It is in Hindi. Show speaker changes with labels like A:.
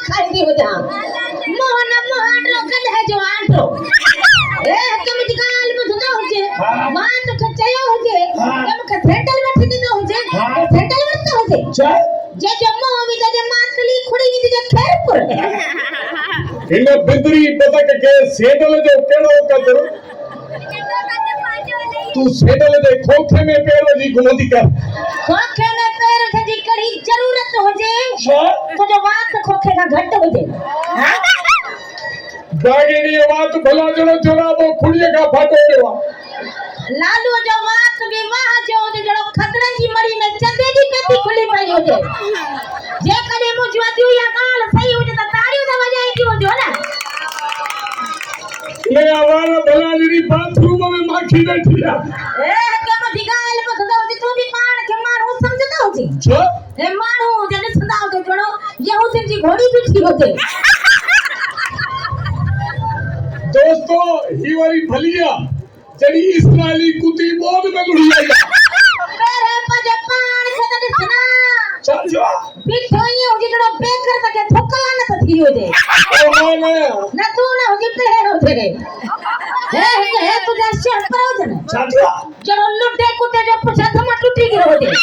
A: खाई हो जा मोहन मोहन रो कद है जो आंटो ए तुम गाल में धुदा हो जे मां तो खचयो हो जे तुम ख सेंटल में ठिक दो हो जे सेंटल में तो हो जे जे जम्मो मी जे मातली खुड़ी नी जे खेर पर
B: इन बिंदरी पता के सेंटल जो केड़ो कदर तू सेंटल दे खोखे में पैर जी घुमंदी कर
A: खोखे में पैर जी कड़ी जरूरत हो जे तो जो बात खोखे का घट हो जे
B: बागेनी बात भला जणो जोराबो खुड़िए का फाटो देवा
A: लालू जो बात विवाह जो जड़ो खतरे जी मरी में चंदे जी पेटी खुली पई हो जे कदे मुजवा दियो या काल सही हो जे त ताड़ियों त वजाई दियो जो ना
B: ले आवारा भला जड़ी बाथरूम में माखी बैठी है
A: ए के मधी गाल में धंधा हो तू भी पाण के मारू समझदा हो जी
B: छो
A: ए मारू जने संदा हो जड़ो यहूदी जी घोड़ी बिठी होते
B: दोस्तों ही वाली भलिया जड़ी इस्राएली कुती बोध में लुड़ी आई
A: मेरे पजे पाण के तने सुना
B: चाचा
A: बिठोई हो जड़ो बेकर तके ठोकला न थी हो जे
B: ओ
A: ना तू ना हो जिते हो जे हे तुझे शहर पर हो जने
B: चाचा
A: जड़ो लुटे कुते जो पछा थमा टूटी गयो हो जे